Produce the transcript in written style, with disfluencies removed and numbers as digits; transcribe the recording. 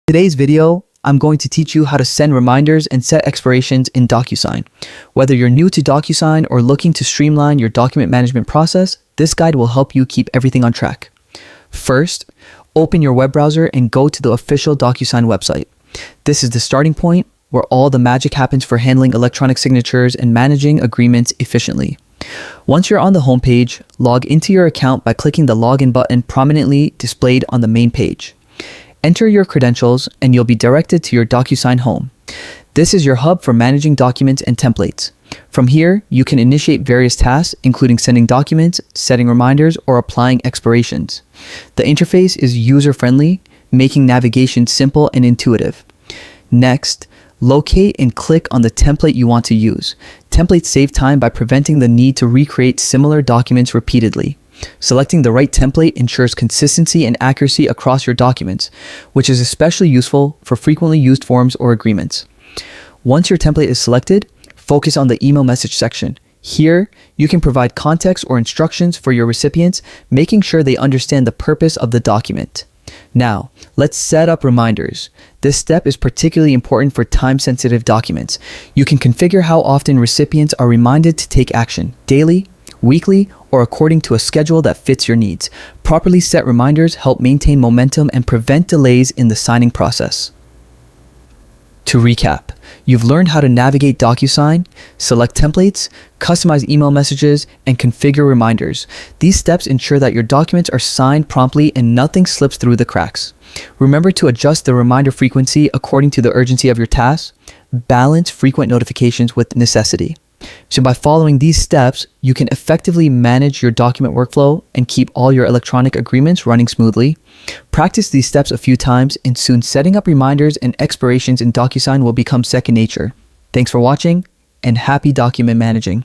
Today's video, I'm going to teach you how to send reminders and set expirations in Docusign. Whether you're new to Docusign or looking to streamline your document management process, this guide will help you keep everything on track. First, open your web browser and go to the official Docusign website. This is the starting point where all the magic happens for handling electronic signatures and managing agreements efficiently. Once you're on the homepage, log into your account by clicking the login button prominently displayed on the main page. Enter your credentials and you'll be directed to your Docusign home. This is your hub for managing documents and templates. From here, you can initiate various tasks, including sending documents, setting reminders, or applying expirations. The interface is user-friendly, making navigation simple and intuitive. Next, locate and click on the template you want to use. Templates save time by preventing the need to recreate similar documents repeatedly. Selecting the right template ensures consistency and accuracy across your documents, which is especially useful for frequently used forms or agreements. Once your template is selected, focus on the email message section. Here, you can provide context or instructions for your recipients, making sure they understand the purpose of the document. Now, let's set up reminders. This step is particularly important for time-sensitive documents. You can configure how often recipients are reminded to take action, daily, weekly, or according to a schedule that fits your needs. Properly set reminders help maintain momentum and prevent delays in the signing process. To recap, you've learned how to navigate Docusign, select templates, customize email messages, and configure reminders. These steps ensure that your documents are signed promptly and nothing slips through the cracks. Remember to adjust the reminder frequency according to the urgency of your tasks. Balance frequent notifications with necessity. So by following these steps, you can effectively manage your document workflow and keep all your electronic agreements running smoothly. Practice these steps a few times and soon setting up reminders and expirations in Docusign will become second nature. Thanks for watching and happy document managing.